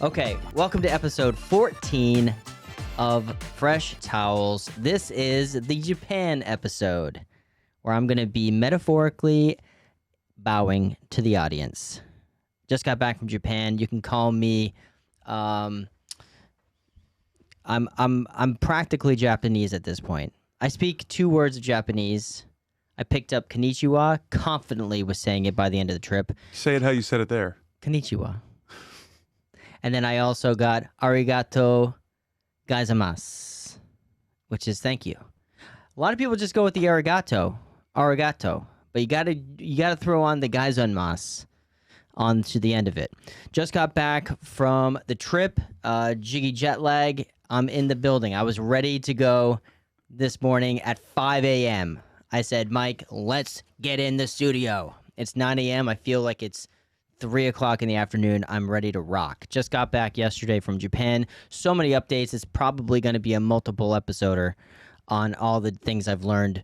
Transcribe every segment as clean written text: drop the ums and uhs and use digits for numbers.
Okay, welcome to episode 14 of Fresh Towels. This is the Japan episode, where I'm going to be metaphorically bowing to the audience. Just got back from Japan. You can call me. I'm practically Japanese at this point. I speak 2 words of Japanese. I picked up konnichiwa, confidently was saying it by the end of the trip. Say it how you said it there. Konnichiwa. And then I also got arigato gozaimasu, which is thank you. A lot of people just go with the arigato, but you gotta throw on the gozaimasu on to the end of it. Just got back from the trip, Jiggy Jet Lag. I'm in the building. I was ready to go this morning at 5 a.m. I said, Mike, let's get in the studio. It's 9 a.m. I feel like it's 3 o'clock in the afternoon. I'm ready to rock. Just got back yesterday from Japan. So many updates. It's probably going to be a multiple episoder on all the things I've learned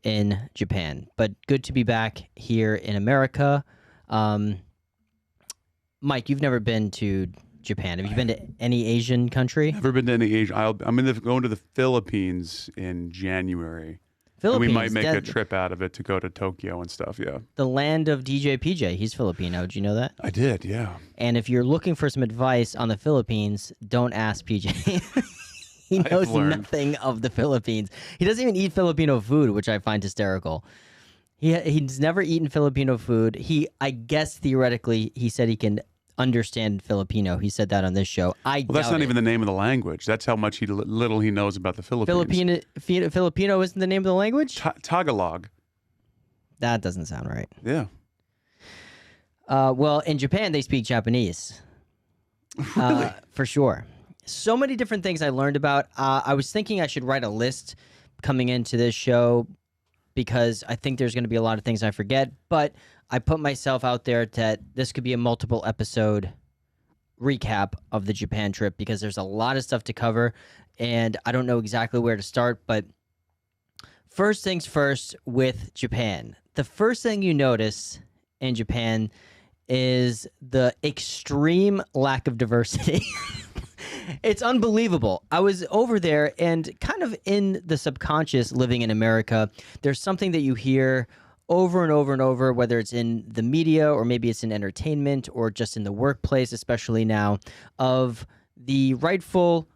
in Japan. But good to be back here in America. Mike, you've never been to Japan. Have you been to any Asian country? Never been to any Asian. I'm going to the Philippines in January. Philippines. And we might make a trip out of it to go to Tokyo and stuff, yeah. The land of DJ PJ. He's Filipino. Did you know that? I did, yeah. And if you're looking for some advice on the Philippines, don't ask PJ. He knows nothing of the Philippines. He doesn't even eat Filipino food, which I find hysterical. He's never eaten Filipino food. I guess theoretically, he said he can understand Filipino. He said that on this show. Well, that's not even the name of the language. That's how much little he knows about the Philippines. Filipino isn't the name of the language? Tagalog. That doesn't sound right. Yeah. Well, in Japan, they speak Japanese. Really? For sure. So many different things I learned about. I was thinking I should write a list coming into this show because I think there's going to be a lot of things I forget, but I put myself out there that this could be a multiple episode recap of the Japan trip because there's a lot of stuff to cover and I don't know exactly where to start, but first things first with Japan. The first thing you notice in Japan is the extreme lack of diversity. It's unbelievable. I was over there and kind of in the subconscious living in America, there's something that you hear over and over and over, whether it's in the media or maybe it's in entertainment or just in the workplace, especially now, of the rightful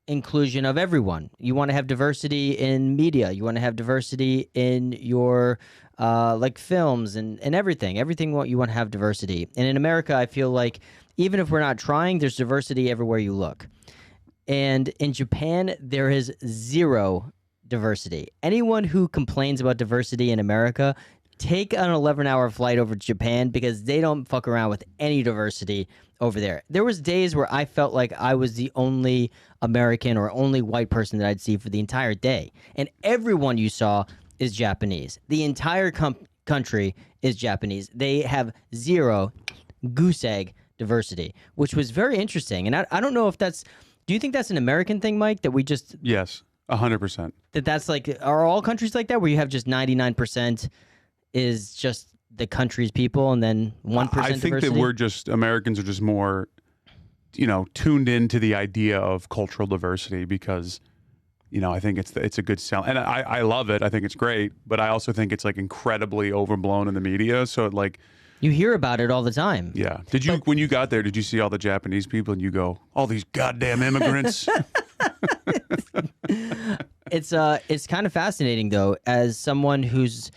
inclusion of everyone. You want to have diversity in media. You want to have diversity in your like films and everything. Everything you want to have diversity. And in America, I feel like even if we're not trying, there's diversity everywhere you look. And in Japan, there is zero diversity. Anyone who complains about diversity in America, take an 11-hour flight over to Japan because they don't fuck around with any diversity over there. There was days where I felt like I was the only American or only white person that I'd see for the entire day. And everyone you saw is Japanese. The entire country is Japanese. They have zero goose egg diversity, which was very interesting. And I don't know if that's, do you think that's an American thing, Mike, that we just... Yes, 100%. That's like, are all countries like that where you have just 99% is just the country's people and then 1% I think diversity? that Americans are just more, tuned into the idea of cultural diversity because, I think it's a good sell. And I love it. I think it's great. But I also think it's like incredibly overblown in the media. So you hear about it all the time. Yeah. When you got there, did you see all the Japanese people and you go, all these goddamn immigrants? It's kind of fascinating though, as someone who's,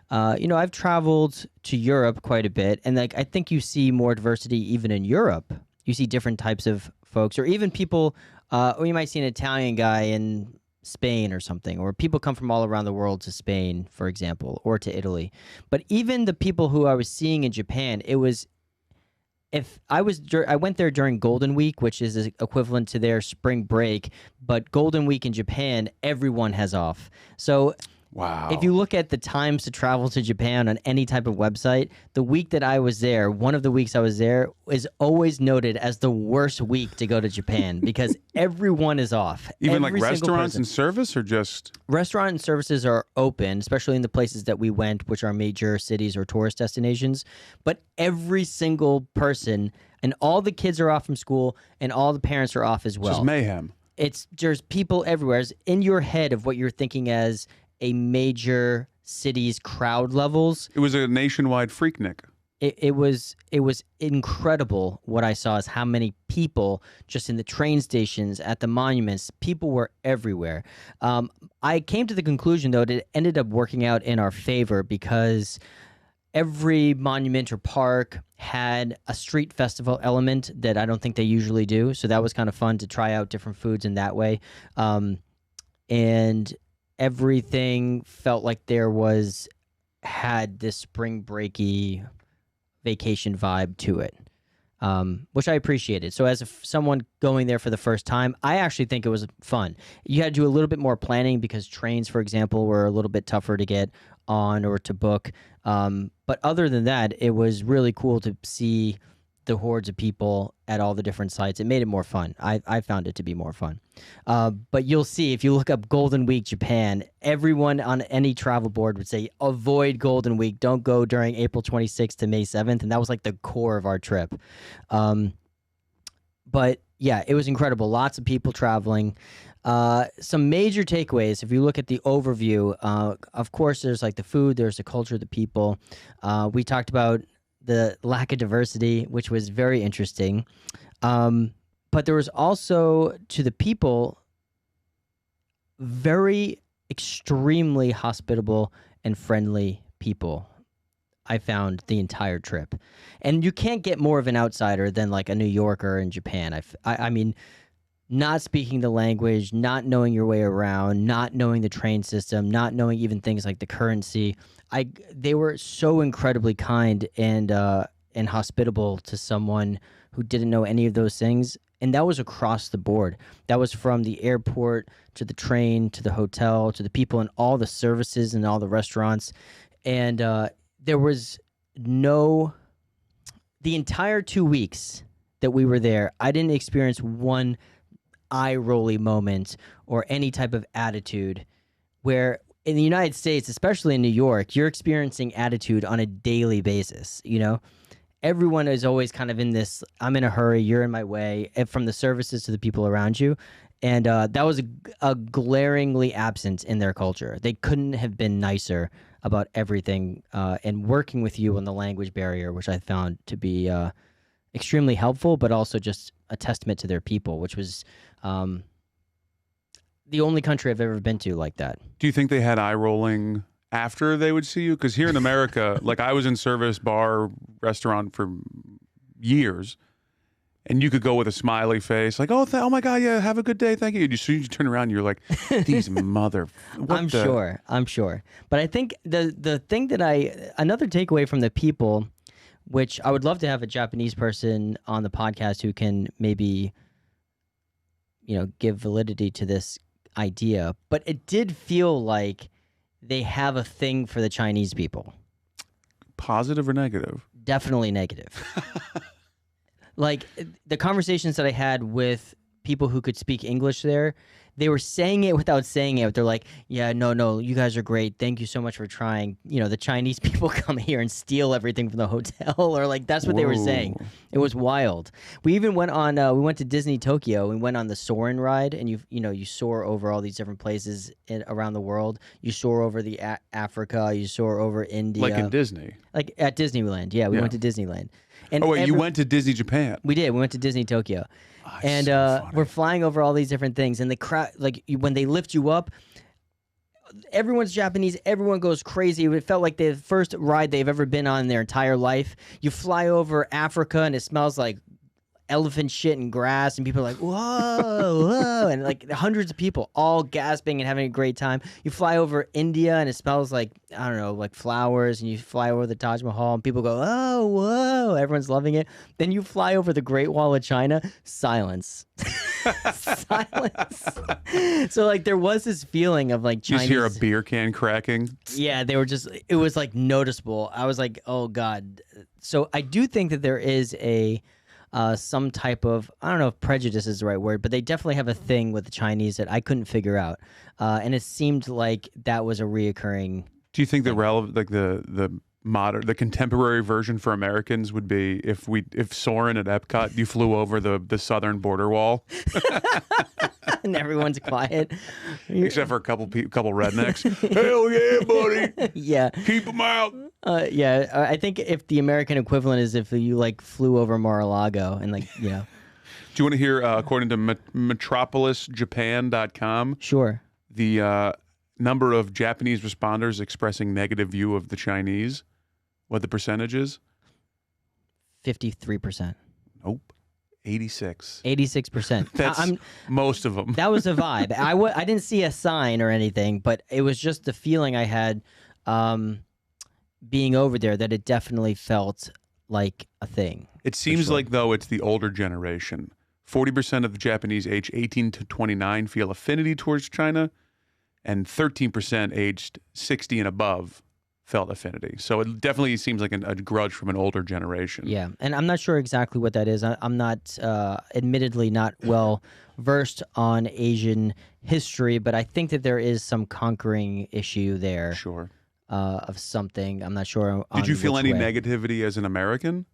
I've traveled to Europe quite a bit, and I think you see more diversity even in Europe. You see different types of folks, or even people, or you might see an Italian guy in Spain or something, or people come from all around the world to Spain, for example, or to Italy. But even the people who I was seeing in Japan, it was, I went there during Golden Week, which is equivalent to their spring break, but Golden Week in Japan, everyone has off. So Wow. If you look at the times to travel to Japan on any type of website, the week that I was there, one of the weeks I was there, is always noted as the worst week to go to Japan because everyone is off. Even Every like single restaurants person. and service, or just Restaurant and services are open, especially in the places that we went, which are major cities or tourist destinations. But every single person and all the kids are off from school and all the parents are off as just well. mayhem? There's people everywhere. It's in your head of what you're thinking as a major city's crowd levels. It was a nationwide freaknik. It was incredible what I saw is how many people just in the train stations, at the monuments, people were everywhere. I came to the conclusion though that it ended up working out in our favor because every monument or park had a street festival element that I don't think they usually do. So that was kind of fun to try out different foods in that way. And everything felt like had this spring breaky vacation vibe to it, which I appreciated. So as someone going there for the first time, I actually think it was fun. You had to do a little bit more planning because trains, for example, were a little bit tougher to get on or to book. But other than that, it was really cool to see the hordes of people at all the different sites. It made it more fun. I found it to be more fun. But you'll see, if you look up Golden Week Japan, everyone on any travel board would say, avoid Golden Week. Don't go during April 26th to May 7th. And that was like the core of our trip. But yeah, it was incredible. Lots of people traveling. Some major takeaways. If you look at the overview, of course, there's like the food, there's the culture, the people. We talked about the lack of diversity, which was very interesting. But there was also, to the people, very extremely hospitable and friendly people. I found the entire trip. And you can't get more of an outsider than like a New Yorker in Japan. I mean, not speaking the language, not knowing your way around, not knowing the train system, not knowing even things like the currency. They were so incredibly kind and hospitable to someone who didn't know any of those things. And that was across the board. That was from the airport to the train to the hotel to the people in all the services and all the restaurants. And there was the entire 2 weeks that we were there, I didn't experience one eye-rolly moment or any type of attitude, where in the United States, especially in New York, you're experiencing attitude on a daily basis. You know, everyone is always kind of in this, I'm in a hurry, you're in my way, from the services to the people around you. And that was a glaringly absent in their culture. They couldn't have been nicer about everything and working with you on the language barrier, which I found to be extremely helpful, but also just a testament to their people, which was the only country I've ever been to like that. Do you think they had eye rolling after they would see you? Because here in America, like I was in service, bar, restaurant for years, and you could go with a smiley face, like, oh my God, yeah, have a good day, thank you. As soon as you turn around, and you're like, these I'm sure. But I think the thing that another takeaway from the people, which I would love to have a Japanese person on the podcast who can maybe, give validity to this idea, but it did feel like they have a thing for the Chinese people. Positive or negative? Definitely negative. Like the conversations that I had with people who could speak English there, they were saying it without saying it. They're like, yeah, no, you guys are great. Thank you so much for trying. The Chinese people come here and steal everything from the hotel, or like that's what they were saying. It was wild. We even went on, we went to Disney Tokyo. We went on the Soarin' ride, and you soar over all these different places around the world. You soar over the Africa. You soar over India. Like in Disney. Like at Disneyland. Yeah, we went to Disneyland. And you went to Disney Japan? We did. We went to Disney Tokyo. And so we're flying over all these different things, and the crowd, like when they lift you up, everyone's Japanese. Everyone goes crazy. It felt like the first ride they've ever been on in their entire life. You fly over Africa, and it smells like elephant shit and grass, and people are like, whoa, and like hundreds of people all gasping and having a great time. You fly over India, and it smells like, I don't know, like flowers, and you fly over the Taj Mahal, and people go, oh, whoa, everyone's loving it. Then you fly over the Great Wall of China, silence. Silence. So like there was this feeling of like You Chinese. just hear a beer can cracking. Yeah, they were just. It was like noticeable. I was like, oh god. So I do think that there is a some type of, I don't know if prejudice is the right word, but they definitely have a thing with the Chinese that I couldn't figure out, and it seemed like that was a reoccurring. Do you think the the contemporary version for Americans would be if Soren at Epcot you flew over the southern border wall, And everyone's quiet. except for a couple rednecks. Hell yeah, buddy! Yeah. Keep them out. Yeah, I think if the American equivalent is if you like flew over Mar-a-Lago and like, you know. Do you want to hear, according to metropolisjapan.com, Sure. the number of Japanese responders expressing negative view of the Chinese? What the percentage is? 53%. Nope. 86. 86%. That's most of them. That was a vibe. I didn't see a sign or anything, but it was just the feeling I had being over there that it definitely felt like a thing. It seems sure. like, though, it's the older generation. 40% of the Japanese aged 18 to 29 feel affinity towards China, and 13% aged 60 and above felt affinity. So it definitely seems like a grudge from an older generation. Yeah, and I'm not sure exactly what that is. I'm not, admittedly, not well versed on Asian history, but I think that there is some conquering issue there. Sure. Of something. I'm not sure. Did you feel any way. negativity as an American?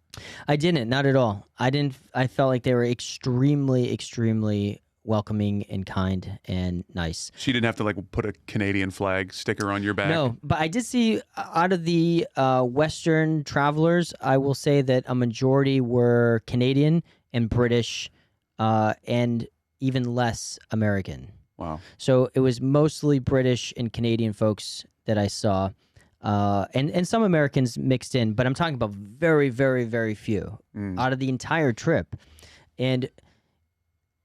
I didn't. Not at all. I didn't. I felt like they were extremely, extremely welcoming and kind and nice. So you didn't have to like put a Canadian flag sticker on your back? No, but I did see out of the Western travelers, I will say that a majority were Canadian and British, and even less American. Wow. So it was mostly British and Canadian folks that I saw, and some Americans mixed in. But I'm talking about very, very, very few out of the entire trip. And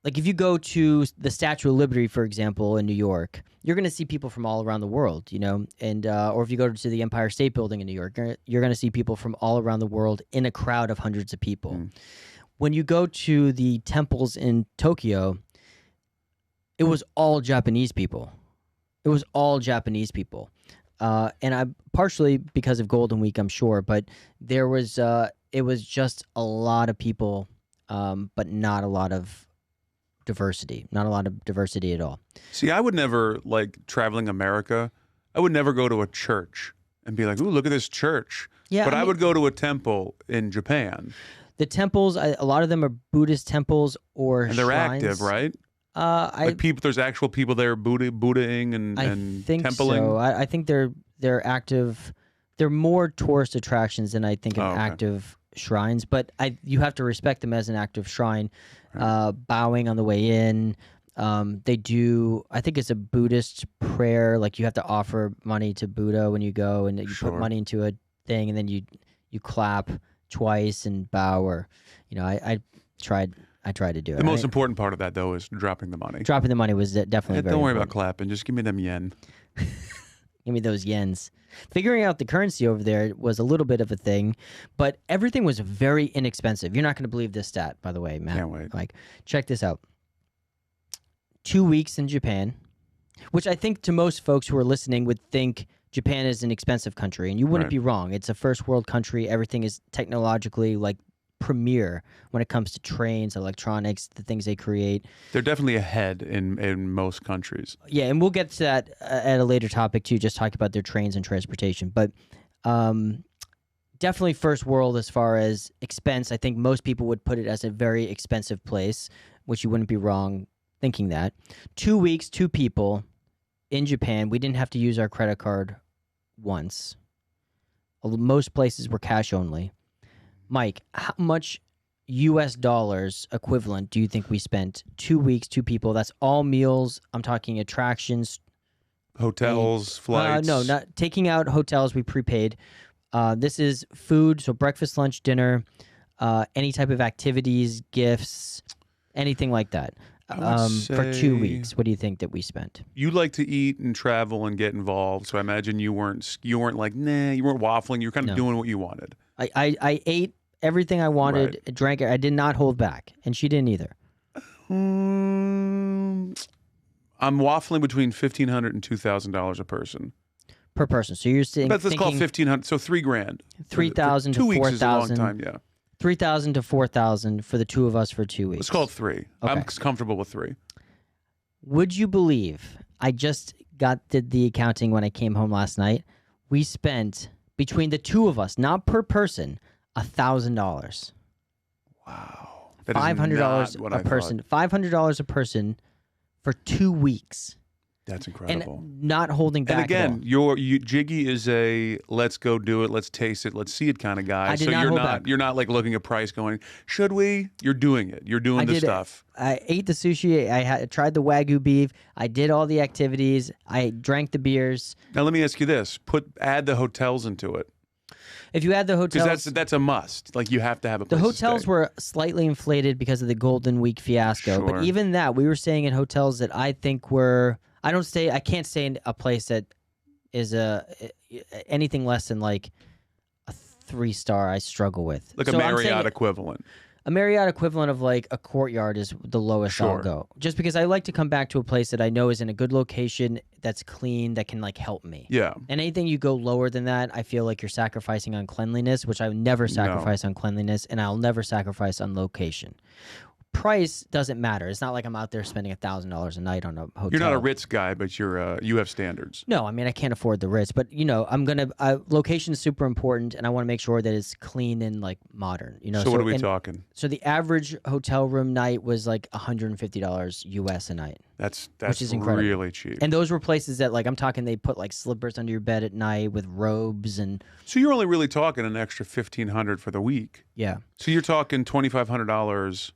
like if you go to the Statue of Liberty, for example, in New York, you're going to see people from all around the world, you know, and or if you go to the Empire State Building in New York, you're going to see people from all around the world in a crowd of hundreds of people. When you go to the temples in Tokyo, it was all Japanese people. It was all Japanese people. And I partially because of Golden Week, I'm sure, but there was it was just a lot of people, but not a lot of diversity. Not a lot of diversity at all. See, I would never, like, traveling America, I would never go to a church and be like, ooh, look at this church. Yeah, but I would go to a temple in Japan. The temples, a lot of them are Buddhist temples or And they're shrines. active, right? Like people, there's actual people there Buddhaing and I think templing. so. I think they're active. They're more tourist attractions than I think of Oh, okay. active shrines. But you have to respect them as an active shrine. Bowing on the way in. They do. I think it's a Buddhist prayer. Like you have to offer money to Buddha when you go, and you Sure. put money into a thing, and then you clap twice and bow. Or, you know, I tried to do it. The most important part of that, though, is dropping the money. Dropping the money was definitely Hey, very don't worry important. about clapping. Just give me them yen. Give me those yens. Figuring out the currency over there was a little bit of a thing, but everything was very inexpensive. You're not going to believe this stat, by the way, Matt. Can't wait. Like, check this out. 2 weeks in Japan, which I think to most folks who are listening would think Japan is an expensive country, and you wouldn't Right. be wrong. It's a first world country. Everything is technologically like premier when it comes to trains, electronics, the things they create. They're definitely ahead in most countries. Yeah, and we'll get to that at a later topic too. Just talk about their trains and transportation, but definitely first world as far as expense. I think most people would put it as a very expensive place, which you wouldn't be wrong thinking that. 2 weeks, 2 people in Japan. We didn't have to use our credit card once. Most places were cash only. Mike, how much U.S. dollars equivalent do you think we spent? 2 weeks, 2 people. That's all meals. I'm talking attractions. Hotels, flights. No, not taking out hotels. We prepaid. This is food, so breakfast, lunch, dinner, any type of activities, gifts, anything like that. For 2 say- weeks, what do you think that we spent? You like to eat and travel and get involved, so I imagine you weren't like, nah, you weren't waffling. You were kind of No. doing what you wanted. I ate everything I wanted, drank it. I did not hold back, and she didn't either. I'm waffling between $1,500 and $2,000 a person. per person. So you're saying Let's call it $1,500. So $3,000. 3,000 to 2 weeks is a long 4,000. time. Yeah. 3,000 to 4,000 for the two of us for 2 weeks. Let's call it 3. Okay. I'm comfortable with 3. Would you believe I just did the accounting when I came home last night? We spent between the two of us, not per person, $1,000. Wow. That is $500 not what a I person. thought. $500 a person for 2 weeks. That's incredible. And not holding back. And again, at all. Jiggy is a let's go do it, let's taste it, let's see it kind of guy. I did So not hold back. you're not like looking at price going, should we? You're doing it. You're doing the stuff. I ate the sushi. I tried the Wagyu beef. I did all the activities. I drank the beers. Now let me ask you this: add the hotels into it. If you add the hotels, Because that's a must. Like you have to have a place the to hotels stay. were slightly inflated because of the Golden Week fiasco. Sure. But even that, we were staying in hotels that I think were. I can't stay in a place that is anything less than like a 3-star. I struggle with like So a I'm saying Marriott equivalent. A Marriott equivalent of like a Courtyard is the lowest I'll Sure. go. Just because I like to come back to a place that I know is in a good location, that's clean, that can like help me. Yeah. And anything you go lower than that, I feel like you're sacrificing on cleanliness, which I would never sacrifice on cleanliness, and I'll never sacrifice on location. Price doesn't matter. It's not like I'm out there spending $1,000 a night on a hotel. You're not a Ritz guy, but you have standards. No, I mean I can't afford the Ritz, but I'm gonna. Location is super important, and I want to make sure that it's clean and like modern. So what are we talking? So the average hotel room night was like $150 US a night. That's which is incredible. really cheap. And those were places that like I'm talking they put like slippers under your bed at night with robes and So you're only really talking an extra $1,500 for the week. yeah. So you're talking $2,500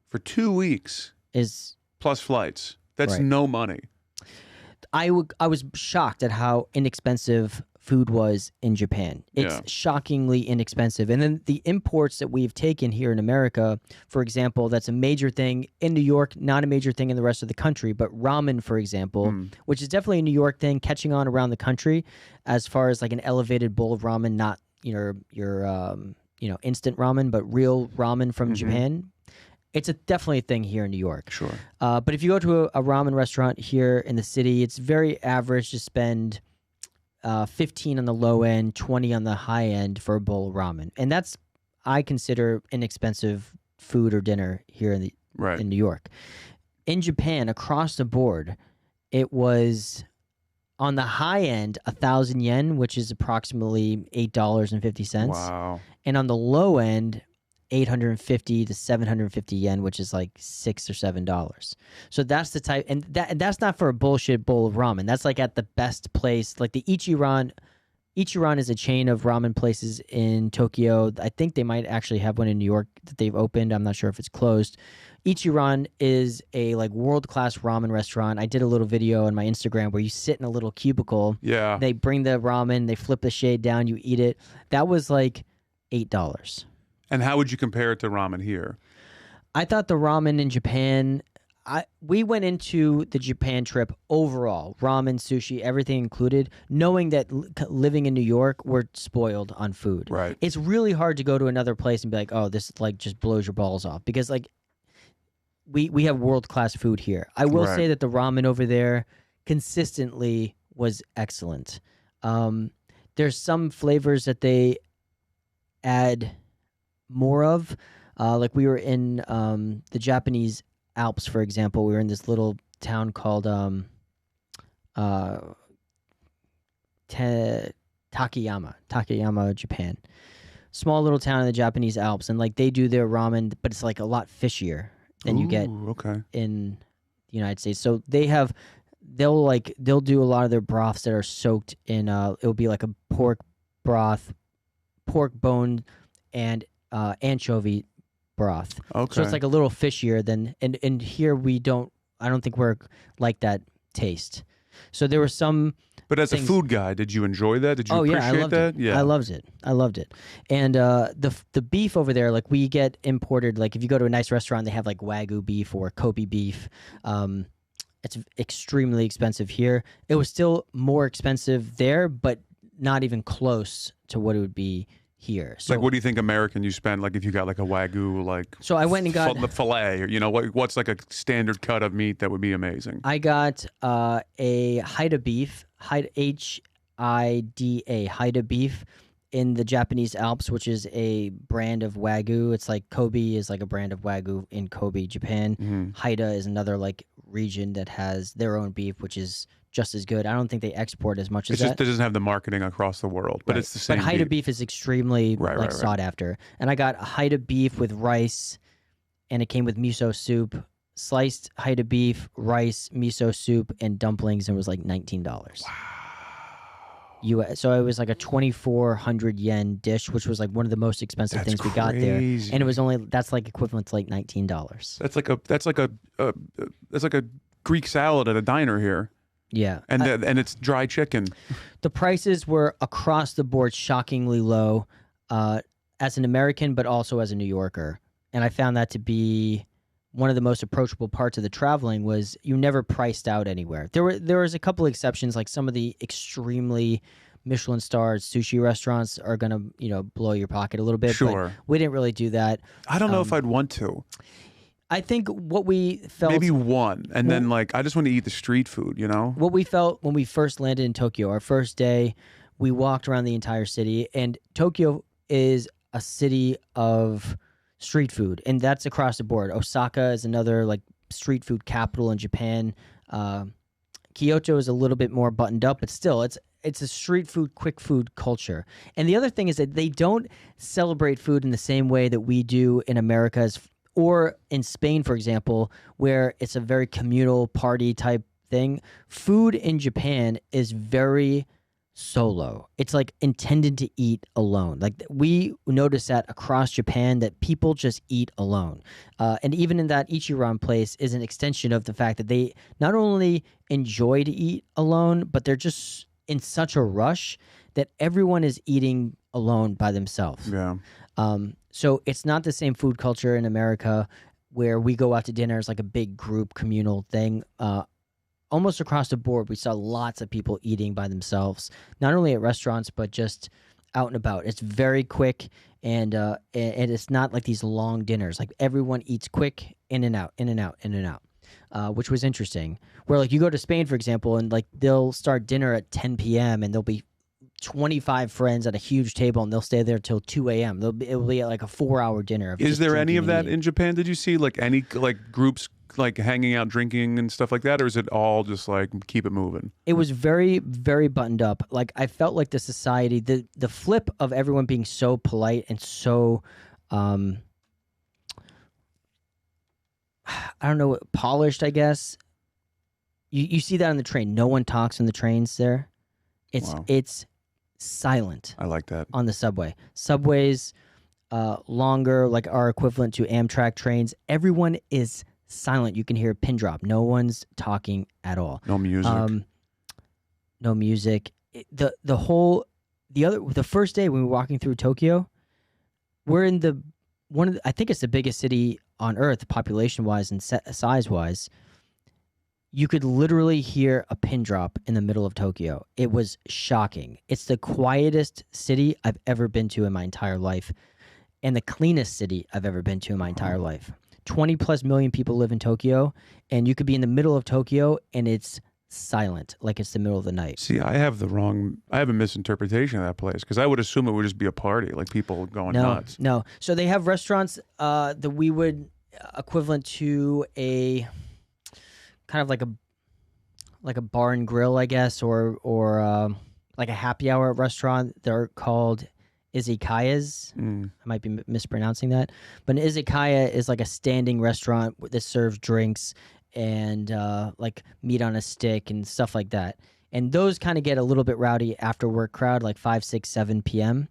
for 2 weeks Is plus flights. That's Right. no money. I was shocked at how inexpensive food was in Japan. It's Yeah. shockingly inexpensive. And then the imports that we've taken here in America, for example, that's a major thing in New York, not a major thing in the rest of the country, but ramen, for example, which is definitely a New York thing, catching on around the country as far as like an elevated bowl of ramen, not your instant ramen, but real ramen from Japan. It's definitely a thing here in New York. Sure. But if you go to a ramen restaurant here in the city, it's very average to spend 15 on the low end, 20 on the high end for a bowl of ramen. And that's, I consider, inexpensive food or dinner here in Right. New York. In Japan, across the board, it was on the high end 1,000 yen, which is approximately $8.50. Wow. And on the low end, 850 to 750 yen, which is like $6 or $7. So that's the type, and that's not for a bullshit bowl of ramen. That's like at the best place, like the Ichiran. Ichiran is a chain of ramen places in Tokyo. I think they might actually have one in New York that they've opened. I'm not sure if it's closed. Ichiran is a like world-class ramen restaurant. I did a little video on my Instagram where you sit in a little cubicle. Yeah. They bring the ramen, they flip the shade down, you eat it. That was like $8. And how would you compare it to ramen here? I thought the ramen in Japan, we went into the Japan trip overall, ramen, sushi, everything included, knowing that living in New York, we're spoiled on food. Right. It's really hard to go to another place and be like, oh, this like just blows your balls off because like we have world-class food here. I will Right. say that the ramen over there consistently was excellent. There's some flavors that they add more of. Like we were in the Japanese Alps, for example. We were in this little town called Takayama, Japan. Small little town in the Japanese Alps, and like they do their ramen, but it's like a lot fishier than you get Ooh, okay. in the United States. So they'll do a lot of their broths that are soaked in it'll be like a pork broth, pork bone, and anchovy broth. Okay. So it's like a little fishier than and here I don't think we're like that taste. So there were some But as a things- food guy, did you enjoy that? Did you I appreciate loved that? it. Yeah. I loved it. And the beef over there, like we get imported. Like if you go to a nice restaurant, they have like Wagyu beef or Kobe beef. It's extremely expensive here. It was still more expensive there, but not even close to what it would be here. So Like, what do you think American you spend? Like, if you got like a Wagyu, like so I went and got the fillet, or what's like a standard cut of meat that would be amazing? I got a Haida beef, Hida, Haida beef in the Japanese Alps, which is a brand of Wagyu. It's like Kobe is like a brand of Wagyu in Kobe, Japan. Mm-hmm. Haida is another like region that has their own beef, which is just as good. I don't think they export as much as It that. doesn't have the marketing across the world, but Right. it's the same. But Haida beef. beef is extremely Right. sought after. And I got Haida beef with rice, and it came with miso soup, sliced Haida beef, rice, miso soup, and dumplings, and it was like $19. Wow. So it was like a 2,400 yen dish, which was like one of the most expensive things we got there, and it was that's like equivalent to like $19. That's like a Greek salad at a diner here. Yeah, and it's dry chicken. The prices were across the board shockingly low, as an American, but also as a New Yorker, and I found that to be one of the most approachable parts of the traveling. Was you never priced out anywhere. There was a couple exceptions, like some of the extremely Michelin starred sushi restaurants are gonna blow your pocket a little bit. Sure, but we didn't really do that. I don't know if I'd want to. I think what we felt maybe one, and then like I just want to eat the street food. What we felt when we first landed in Tokyo, our first day, we walked around the entire city, and Tokyo is a city of street food, and that's across the board. Osaka is another like street food capital in Japan. Kyoto is a little bit more buttoned up, but still it's a street food, quick food culture. And the other thing is that they don't celebrate food in the same way that we do in America, or in Spain, for example, where it's a very communal party type thing. Food in Japan is very solo. It's like intended to eat alone. Like we notice that across Japan, that people just eat alone. And even in that Ichiran place is an extension of the fact that they not only enjoy to eat alone, but they're just in such a rush that everyone is eating alone by themselves. Yeah. So it's not the same food culture in America where we go out to dinner as like a big group communal thing. Almost across the board, we saw lots of people eating by themselves, not only at restaurants, but just out and about. It's very quick, and it's not like these long dinners. Like everyone eats quick, in and out, in and out, in and out, which was interesting. Where like you go to Spain, for example, and like they'll start dinner at 10 p.m. and there'll be 25 friends at a huge table, and they'll stay there till 2 a.m. It'll be like a 4-hour dinner. Is there any of that in Japan? Did you see like any like groups like hanging out, drinking and stuff like that, or is it all just like keep it moving? It was very, very buttoned up. Like I felt like the society, the flip of everyone being so polite and so, I don't know, polished, I guess. You see that on the train. No one talks on the trains there. It's silent. I like that. On the subway. Subways, longer, like our equivalent to Amtrak trains. Everyone is silent. You can hear a pin drop. No one's talking at all. No music. No music. The first day when we were walking through Tokyo, we're in I think it's the biggest city on earth, population wise and size wise. You could literally hear a pin drop in the middle of Tokyo. It was shocking. It's the quietest city I've ever been to in my entire life, and the cleanest city I've ever been to in my entire life. 20 plus million people live in Tokyo, and you could be in the middle of Tokyo and it's silent, like it's the middle of the night. See, I have a misinterpretation of that place, because I would assume it would just be a party, like people going nuts. No. So they have restaurants that we would equivalent to a kind of like a bar and grill, I guess, or like a happy hour restaurant. They're called izakayas. I might be mispronouncing that, but an izakaya is like a standing restaurant that serves drinks and like meat on a stick and stuff like that. And those kind of get a little bit rowdy after work crowd, like 5, 6, 7 p.m.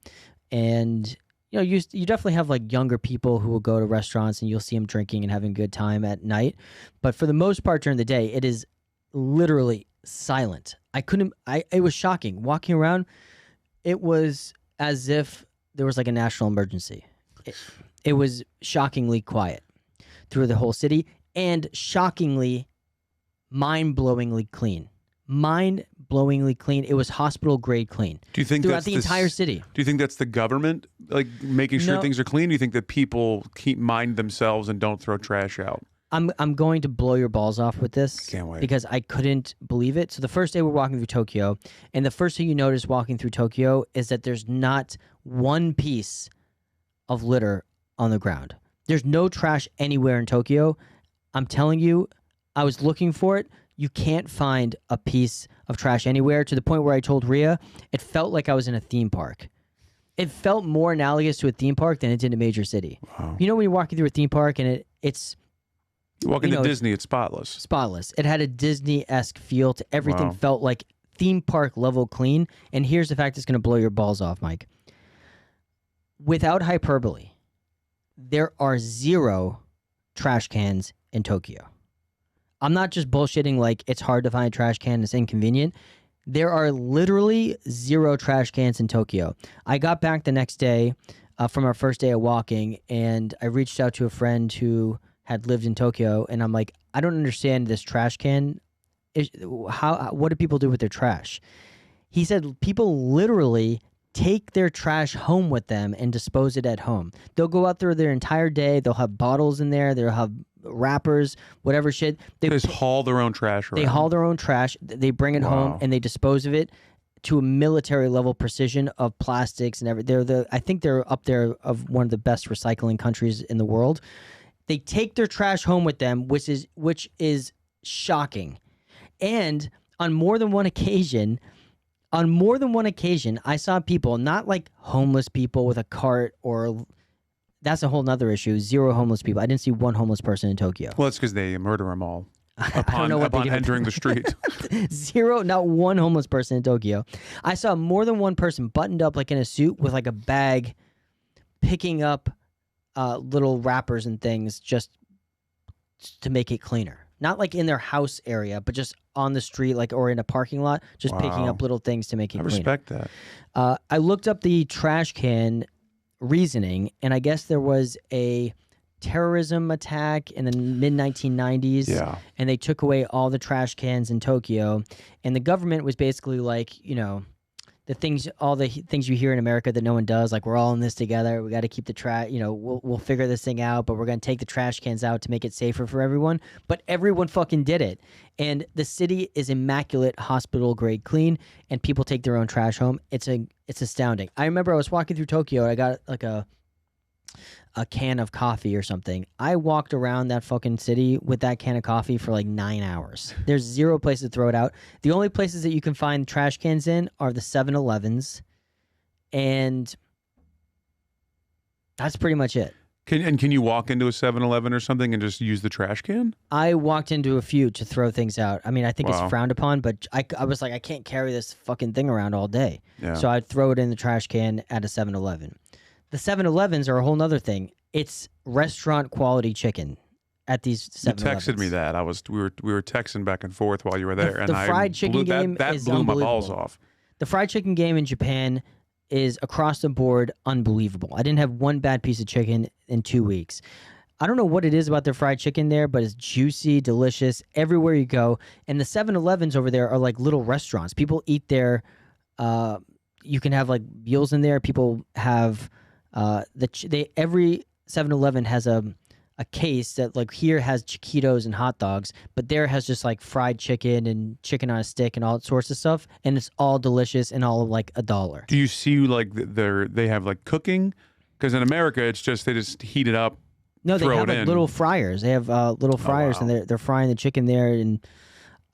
And you definitely have like younger people who will go to restaurants, and you'll see them drinking and having a good time at night. But for the most part during the day, it is literally silent. It was shocking. Walking around, it was as if there was like a national emergency. It was shockingly quiet through the whole city, and shockingly, mind-blowingly clean. mind-blowingly clean. It was hospital grade clean. Do you think throughout that's the entire city? Do you think that's the government like making sure No. things are clean? Do you think that people keep mind themselves and don't throw trash out? I'm going to blow your balls off with this. Can't wait. Because I couldn't believe it. So the first day we're walking through Tokyo, and the first thing you notice walking through Tokyo is that there's not one piece of litter on the ground. There's no trash anywhere in Tokyo. I'm telling you, I was looking for it. You can't find a piece of trash anywhere, to the point where I told Rhea it felt like I was in a theme park. It felt more analogous to a theme park than it did a major city. Wow. You know when you're walking through a theme park and it's You walk into Disney, it's spotless. spotless. It had a Disney-esque feel to everything. Wow. Felt like theme park level clean. And here's the fact that's going to blow your balls off, Mike. Without hyperbole, there are 0 trash cans in Tokyo. I'm not just bullshitting like it's hard to find a trash can, it's inconvenient. There are literally 0 trash cans in Tokyo. I got back the next day from our first day of walking, and I reached out to a friend who had lived in Tokyo, and I'm like, I don't understand this trash can. What do people do with their trash? He said people literally take their trash home with them and dispose it at home. They'll go out there their entire day. They'll have bottles in there. They'll have wrappers, whatever shit. They just haul their own trash around. They haul their own trash. They bring it home and they dispose of it to a military level precision of plastics and everything. I think they're up there of one of the best recycling countries in the world. They take their trash home with them, which is shocking. And on more than one occasion, I saw people, not like homeless people with a cart, or that's a whole nother issue. 0 homeless people. I didn't see one homeless person in Tokyo. Well, that's because they murder them all I don't know what they upon do. entering the street. 0, not one homeless person in Tokyo. I saw more than one person buttoned up like in a suit with like a bag, picking up little wrappers and things just to make it cleaner. Not like in their house area, but just on the street, like, or in a parking lot, just picking up little things to make it I cleaner. respect that. I looked up the trash can reasoning, and I guess there was a terrorism attack in the mid-1990s, Yeah. and they took away all the trash cans in Tokyo, and the government was basically like, all the things you hear in America that no one does, like we're all in this together. We got to keep the trash. We'll figure this thing out, but we're gonna take the trash cans out to make it safer for everyone. But everyone fucking did it, and the city is immaculate, hospital grade clean, and people take their own trash home. It's astounding. I remember I was walking through Tokyo. I got like a can of coffee or something. I walked around that fucking city with that can of coffee for like 9 hours. There's 0 places to throw it out. The only places that you can find trash cans in are the 7-Elevens, and that's pretty much it. Can you walk into a 7-Eleven or something and just use the trash can? I walked into a few to throw things out. I mean, I think Wow. it's frowned upon, but I was like, I can't carry this fucking thing around all day. Yeah. So I'd throw it in the trash can at a 7-Eleven. The 7-Elevens are a whole nother thing. It's restaurant quality chicken at these 7-Elevens. You texted me that. We were texting back and forth while you were there, and the fried chicken game that is blew my balls unbelievable. off. The fried chicken game in Japan is across the board unbelievable. I didn't have one bad piece of chicken in 2 weeks. I don't know what it is about their fried chicken there, but it's juicy, delicious everywhere you go. And the 7-Elevens over there are like little restaurants. People eat there. You can have like meals in there. People have every 7-Eleven has a case that like here has chiquitos and hot dogs, but there has just like fried chicken and chicken on a stick and all sorts of stuff, and it's all delicious and all like $1. Do you see like they have like cooking? Because in America, it's just they just heat it up. No, they throw have it like in. little fryers. They have little fryers, wow. and they're frying the chicken there. And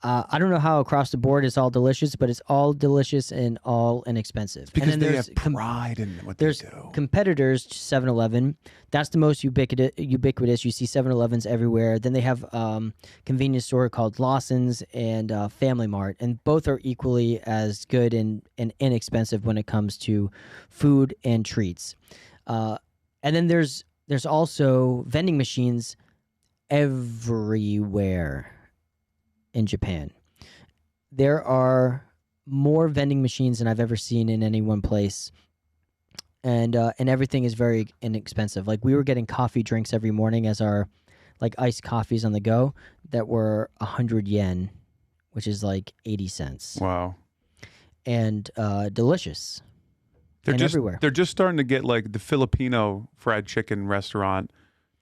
I don't know how across the board it's all delicious, but it's all delicious and all inexpensive. Because and then they there's have pride in what they there's do. competitors to 7-Eleven. That's the most ubiquitous. You see 7-Elevens everywhere. Then they have convenience store called Lawson's and Family Mart, and both are equally as good and inexpensive when it comes to food and treats. And then there's also vending machines everywhere in Japan. There are more vending machines than I've ever seen in any one place. And everything is very inexpensive. Like we were getting coffee drinks every morning as our like iced coffees on the go that were 100 yen, which is like 80 cents, Wow. and delicious. They're and just everywhere. they're just starting to get like the Filipino fried chicken restaurant,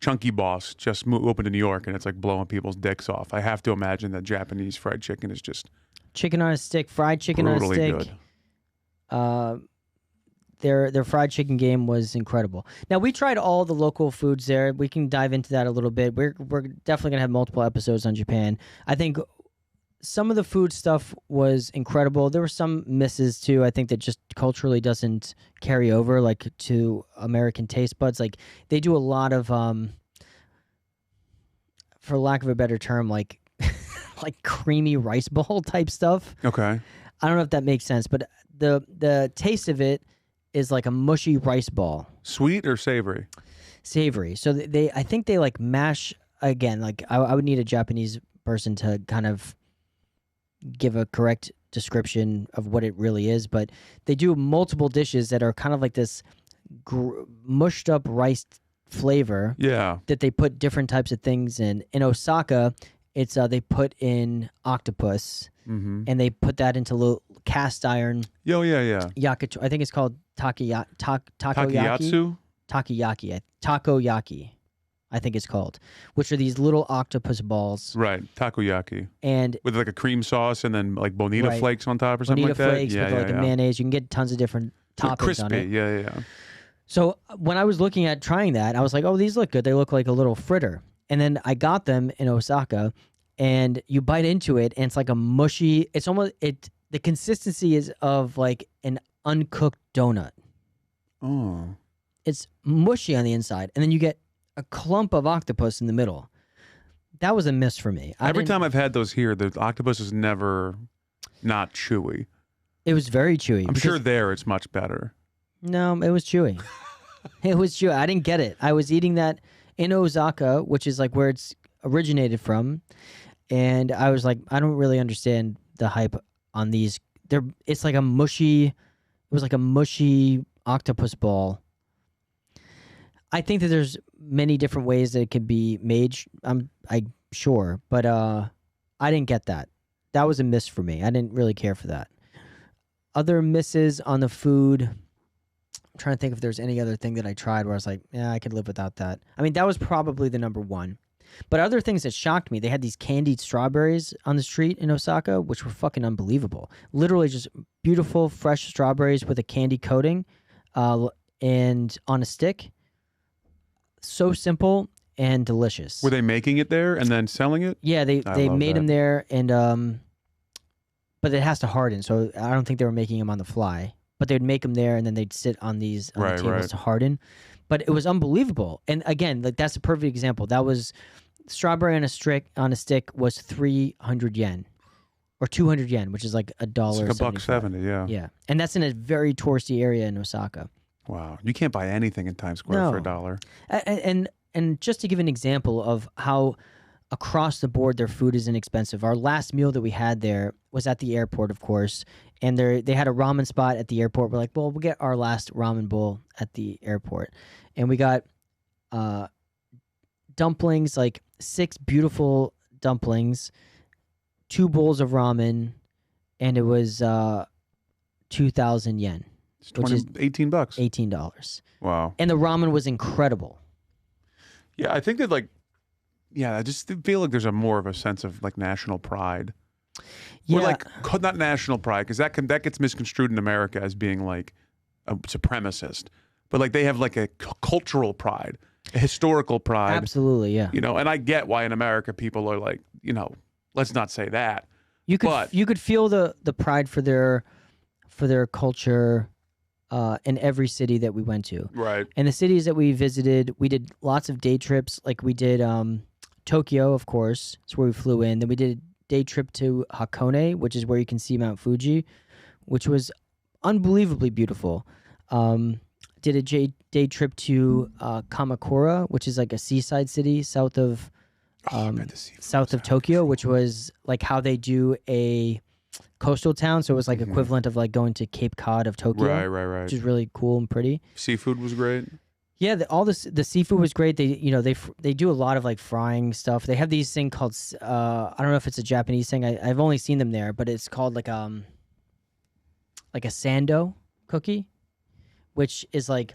Chunky Boss, just opened in New York, and it's like blowing people's dicks off. I have to imagine that Japanese fried chicken is just Chicken on a stick, fried chicken on a brutally stick. good. Their fried chicken game was incredible. Now we tried all the local foods there. We can dive into that a little bit. We're definitely gonna have multiple episodes on Japan. I think some of the food stuff was incredible. There were some misses too. I think that just culturally doesn't carry over like to American taste buds. Like they do a lot of for lack of a better term, like like creamy rice bowl type stuff. Okay. I don't know if that makes sense, but the taste of it is like a mushy rice ball. Sweet or savory? Savory. So I think they like mash again. Like I would need a Japanese person to kind of give a correct description of what it really is, but they do multiple dishes that are kind of like this mushed up rice flavor. Yeah. That they put different types of things in. In Osaka, it's they put in octopus, Mm-hmm. and they put that into little cast iron. Yo, yeah. Yakitori. I think it's called takoyaki. Takiyatsu? Takoyaki, I think it's called, which are these little octopus balls. Right. Takoyaki. And with like a cream sauce and then like bonita Right. flakes on top or something bonita like that. flakes with like a mayonnaise. You can get tons of different toppings crispy. on it. Yeah. So when I was looking at trying that, I was like, oh, these look good. They look like a little fritter. And then I got them in Osaka, and you bite into it, and it's like a mushy. It's almost the consistency is of like an uncooked donut. Oh. It's mushy on the inside, and then you get a clump of octopus in the middle. That was a miss for me. Every time I've had those here, the octopus is never not chewy. It was very chewy. I'm sure there it's much better. No, it was chewy. It was chewy. I didn't get it. I was eating that in Osaka, which is like where it's originated from, and I was like, I don't really understand the hype on these. It's like a mushy. It was like a mushy octopus ball. I think that there's many different ways that it could be made. I'm sure, but I didn't get that. That was a miss for me. I didn't really care for that. Other misses on the food. I'm trying to think if there's any other thing that I tried where I was like, yeah, I could live without that. I mean, that was probably the number one. But other things that shocked me, they had these candied strawberries on the street in Osaka, which were fucking unbelievable. Literally just beautiful, fresh strawberries with a candy coating and on a stick. So simple and delicious. Were they making it there and then selling it? Yeah, they love made that. them there, and but it has to harden, so I don't think they were making them on the fly. But they'd make them there, and then they'd sit on these on the tables to harden. But it was unbelievable. And again, like that's a perfect example. That was strawberry on a stick was 300 yen or 200 yen, which is like $1. It's like $1.70, yeah. Yeah, and that's in a very touristy area in Osaka. Wow. You can't buy anything in Times Square for $1. And just to give an example of how across the board their food is inexpensive. Our last meal that we had there was at the airport, of course, and they had a ramen spot at the airport. We're like, well, we'll get our last ramen bowl at the airport, and we got dumplings, like 6 beautiful dumplings, 2 bowls of ramen, and it was 2,000 yen. It's $18. $18. Wow. And the ramen was incredible. Yeah, I think that I just feel like there's more of a sense of like national pride. Yeah. Or like not national pride, because that gets misconstrued in America as being like a supremacist. But like they have like a cultural pride, a historical pride. Absolutely, yeah. You know, and I get why in America people are like, you know, let's not say that. You could feel the pride for their culture in every city that we went to. Right. And the cities that we visited, we did lots of day trips. Like we did Tokyo, of course. That's where we flew in. Then we did a day trip to Hakone, which is where you can see Mount Fuji, which was unbelievably beautiful. Did a day trip to Kamakura, which is like a seaside city south of Tokyo, which was like how they do a coastal town. So it was like equivalent of like going to Cape Cod of Tokyo. Right. Which is really cool and pretty. Seafood was great. Yeah, the seafood was great. They do a lot of like frying stuff. They have these thing called I don't know if it's a Japanese thing. I've only seen them there, but it's called like a sando cookie, which is like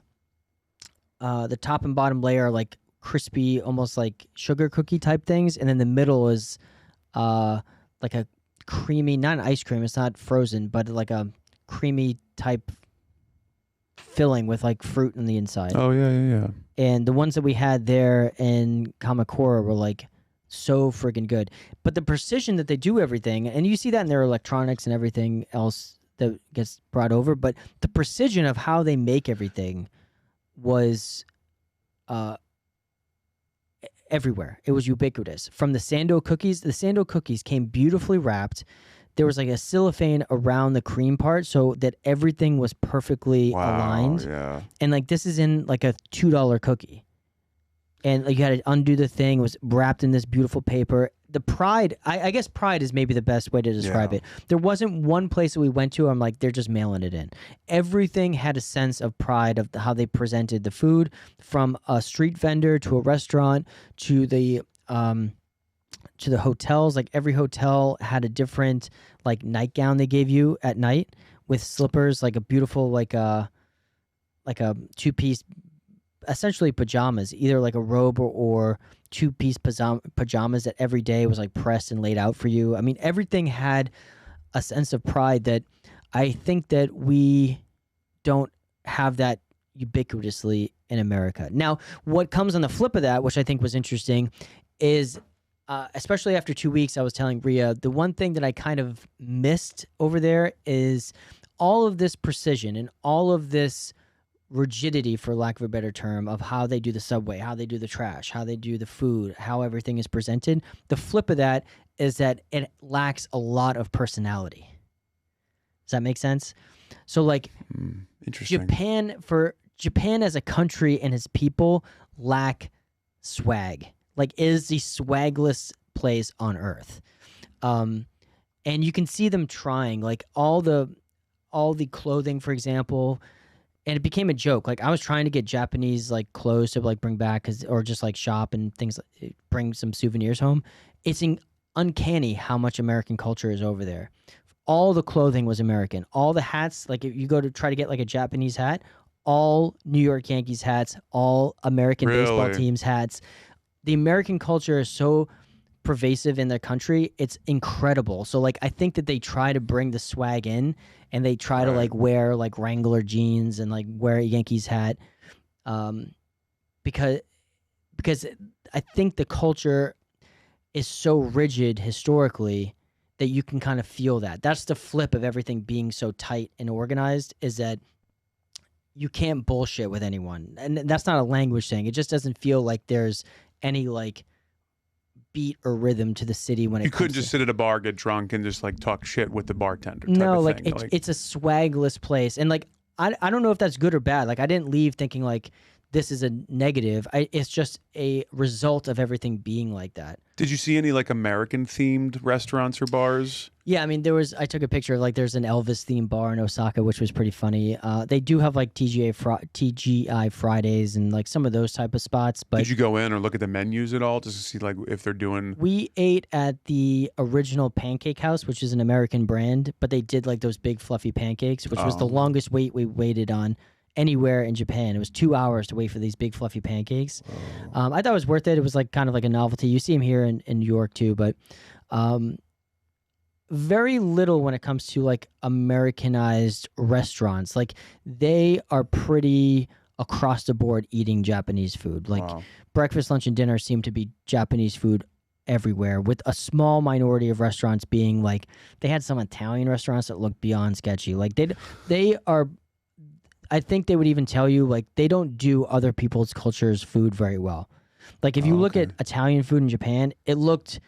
the top and bottom layer are like crispy, almost like sugar cookie type things, and then the middle is like a creamy, not an ice cream. It's not frozen, but like a creamy type filling with like fruit on the inside. Oh yeah. And the ones that we had there in Kamakura were like so freaking good. But the precision that they do everything, and you see that in their electronics and everything else that gets brought over, but the precision of how they make everything was everywhere. It was ubiquitous. From the sando cookies came beautifully wrapped. There was like a cellophane around the cream part so that everything was perfectly aligned. Yeah. And like this is in like a $2 cookie. And like you had to undo the thing, it was wrapped in this beautiful paper. The pride, I guess pride is maybe the best way to describe it. There wasn't one place that we went to, I'm like, they're just mailing it in. Everything had a sense of pride of how they presented the food, from a street vendor to a restaurant to the hotels. Like every hotel had a different like nightgown they gave you at night with slippers, like a beautiful like a two-piece, essentially pajamas, either like a robe or two-piece pajamas that every day was like pressed and laid out for you. I mean, everything had a sense of pride that I think that we don't have that ubiquitously in America. Now, what comes on the flip of that, which I think was interesting, is especially after 2 weeks, I was telling Rhea, the one thing that I kind of missed over there is all of this precision and all of this rigidity, for lack of a better term, of how they do the subway, how they do the trash, how they do the food, how everything is presented. The flip of that is that it lacks a lot of personality. Does that make sense? So like Interesting. Japan as a country and its people lack swag. Like, is the swagless place on earth. And you can see them trying, like all the clothing, for example, and it became a joke. Like I was trying to get Japanese like clothes to like bring back, or just like shop and things, bring some souvenirs home. It's uncanny how much American culture is over there. All the clothing was American. All the hats, like if you go to try to get like a Japanese hat, all New York Yankees hats, all American baseball teams hats. The American culture is so pervasive in their country. It's incredible. So like I think that they try to bring the swag in, and they try to like wear like Wrangler jeans and like wear a Yankees hat, because I think the culture is so rigid historically that you can kind of feel that. That's the flip of everything being so tight and organized, is that you can't bullshit with anyone. And that's not a language thing. It just doesn't feel like there's any like beat or rhythm to the city when you couldn't just sit at a bar, get drunk, and just like talk shit with the bartender. No, like it's a swagless place, and like I don't know if that's good or bad. Like I didn't leave thinking like this is a negative. It's just a result of everything being like that. Did you see any like American themed restaurants or bars? Yeah, I mean I took a picture of like there's an Elvis themed bar in Osaka, which was pretty funny. They do have like TGI Fridays and like some of those type of spots. But did you go in or look at the menus at all just to see like if they're doing? We ate at the Original Pancake House, which is an American brand, but they did like those big fluffy pancakes, which was the longest wait we waited on anywhere in Japan. It was 2 hours to wait for these big fluffy pancakes. I thought it was worth it. It was like kind of like a novelty. You see them here in New York too, but very little when it comes to like Americanized restaurants. Like they are pretty across the board eating Japanese food. Like breakfast, lunch, and dinner seem to be Japanese food everywhere, with a small minority of restaurants being like, they had some Italian restaurants that looked beyond sketchy. Like they are, I think they would even tell you like they don't do other people's culture's food very well. Like if you look at Italian food in Japan, it looked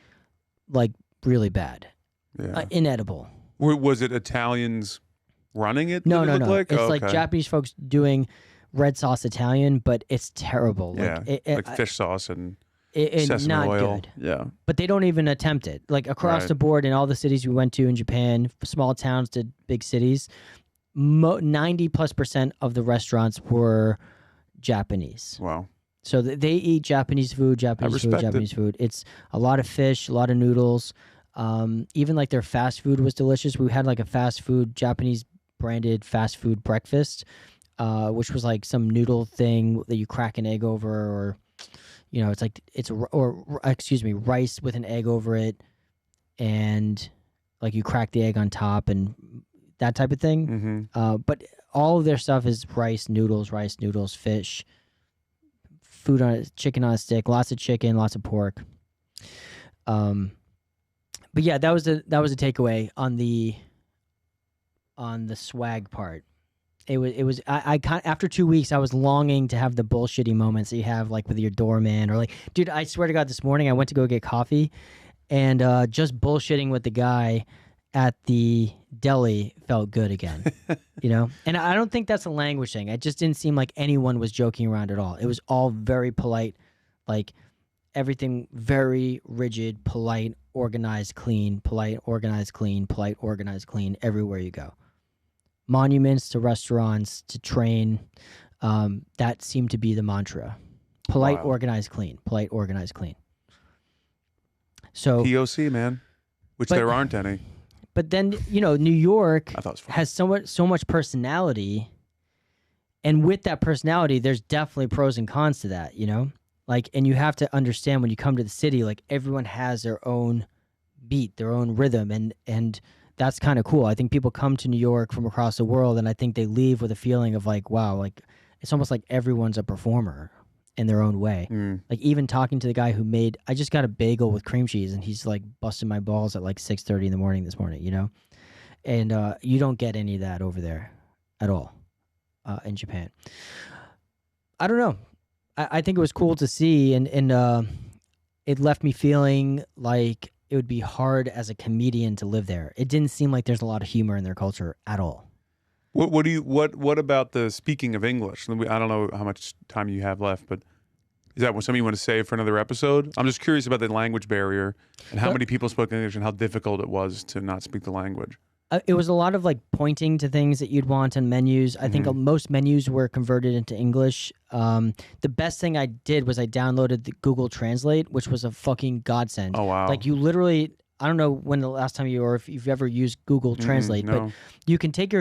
like really bad. Yeah. Inedible. Was it Italians running it? No. Like? It's like Japanese folks doing red sauce Italian, but it's terrible. Like, like fish sauce and sesame not oil. Good. Yeah. But they don't even attempt it. Like across the board in all the cities we went to in Japan, small towns to big cities, 90+% of the restaurants were Japanese. Wow. So they eat Japanese food, respect Japanese food. It's a lot of fish, a lot of noodles. Even like their fast food was delicious. We had like a fast food, Japanese branded fast food breakfast, which was like some noodle thing that you crack an egg over, or it's like excuse me, rice with an egg over it, and like you crack the egg on top and that type of thing. But all of their stuff is rice noodles, fish, food on chicken on a stick, lots of chicken, lots of pork. But yeah, that was a takeaway on the swag part. It was I after 2 weeks I was longing to have the bullshitty moments that you have like with your doorman, or like, dude, I swear to God, this morning I went to go get coffee, and just bullshitting with the guy at the deli felt good again. And I don't think that's a language thing. It just didn't seem like anyone was joking around at all. It was all very polite, like everything very rigid, polite, organized, clean, polite, organized, clean, polite, organized, clean, everywhere you go. Monuments to restaurants to train, that seemed to be the mantra. Polite, organized, clean. Polite, organized, clean. So POC, man, which there aren't any. But then, New York I thought it was fun. has so much personality, and with that personality, there's definitely pros and cons to that, Like, and you have to understand when you come to the city, like everyone has their own beat, their own rhythm, and that's kind of cool. I think people come to New York from across the world, and I think they leave with a feeling of like, wow, like it's almost like everyone's a performer in their own way. Like even talking to the guy who I just got a bagel with cream cheese, and he's like busting my balls at like 6:30 in the morning this morning, and you don't get any of that over there at all in Japan. I don't know. I think it was cool to see, and it left me feeling like it would be hard as a comedian to live there. It didn't seem like there's a lot of humor in their culture at all. What about the speaking of English? I don't know how much time you have left, but is that something you want to save for another episode? I'm just curious about the language barrier and how many people spoke English and how difficult it was to not speak the language. It was a lot of like pointing to things that you'd want on menus. I think most menus were converted into English. The best thing I did was I downloaded the Google Translate, which was a fucking godsend. Oh, wow. Like you literally, I don't know when the last time or if you've ever used Google Translate, no. but you can take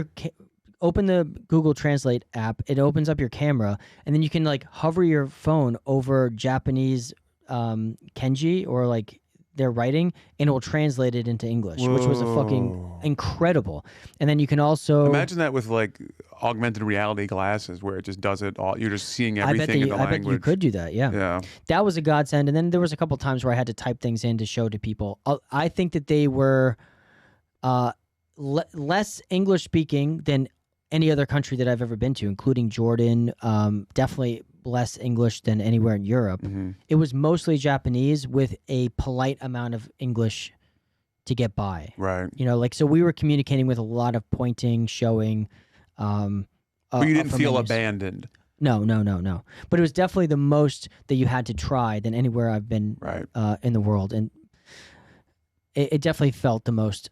open the Google Translate app. It opens up your camera, and then you can like hover your phone over Japanese kanji or like their writing, and it will translate it into English, which was a fucking incredible. And then you can also imagine that with like augmented reality glasses, where it just does it all. You're just seeing everything in the language. I bet you could do that. Yeah. That was a godsend. And then there was a couple times where I had to type things in to show to people. I think that they were less English speaking than any other country that I've ever been to, including Jordan. Definitely less English than anywhere in Europe. It was mostly Japanese with a polite amount of English to get by. Right. So we were communicating with a lot of pointing, showing. But you didn't feel menus. abandoned. No. But it was definitely the most that you had to try than anywhere I've been in the world, and it definitely felt the most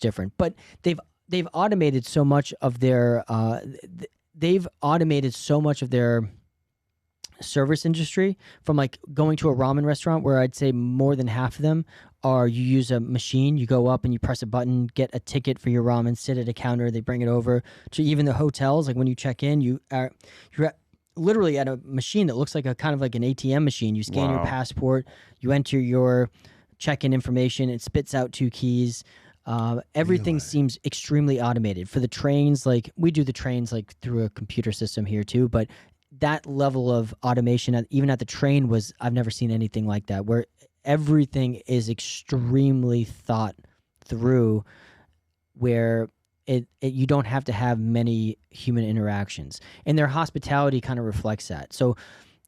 different. But they've automated so much of their service industry, from like going to a ramen restaurant where I'd say more than half of them are you use a machine, you go up and you press a button, get a ticket for your ramen, sit at a counter, they bring it over to even the hotels. Like when you check in, you're literally at a machine that looks like a kind of like an ATM machine. You scan your passport, you enter your check-in information, it spits out 2 keys. Everything seems extremely automated. For the trains, like we do the trains like through a computer system here too, but that level of automation, even at the train, I've never seen anything like that, where everything is extremely thought through, where you don't have to have many human interactions, and their hospitality kind of reflects that. So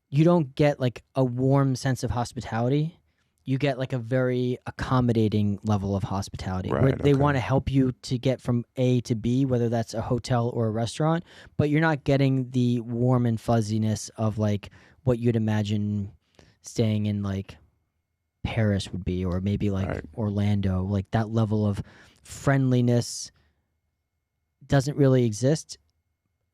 you don't get like a warm sense of hospitality. You get like a very accommodating level of hospitality, where they want to help you to get from A to B, whether that's a hotel or a restaurant, but you're not getting the warm and fuzziness of like what you'd imagine staying in like Paris would be, or maybe like Orlando. Like that level of friendliness doesn't really exist.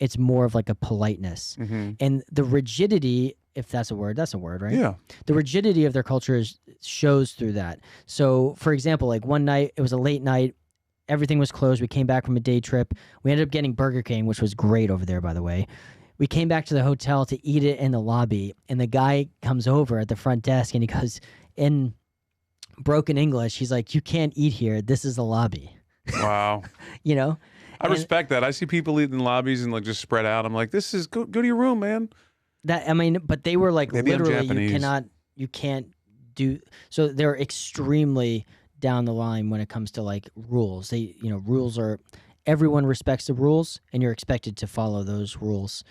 it's more of like a politeness. And the rigidity, if that's a word, right? Yeah. The rigidity of their culture shows through that. So, for example, like one night, it was a late night, everything was closed. We came back from a day trip. We ended up getting Burger King, which was great over there, by the way. We came back to the hotel to eat it in the lobby, and the guy comes over at the front desk, and he goes, in broken English, he's like, "You can't eat here. This is the lobby." Wow. You know? I respect that. I see people eating in lobbies and like just spread out. I'm like, this is go to your room, man. But they were like, Maybe I'm literally, Japanese. you can't do. So they're extremely down the line when it comes to like rules. Rules are, everyone respects the rules, and you're expected to follow those rules.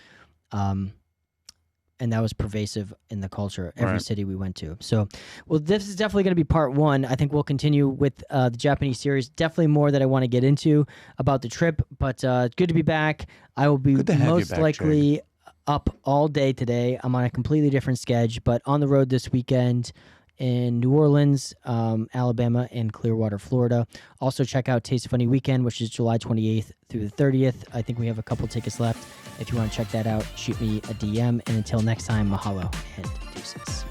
And that was pervasive in the culture, every city we went to. So, well, this is definitely going to be part one. I think we'll continue with the Japanese series. Definitely more that I want to get into about the trip, but good to be back. I will be most likely up all day today. I'm on a completely different schedule, but on the road this weekend in New Orleans, Alabama, and Clearwater, Florida. Also, check out Taste Funny Weekend, which is July 28th through the 30th. I think we have a couple tickets left. If you want to check that out, shoot me a DM. And until next time, mahalo and deuces.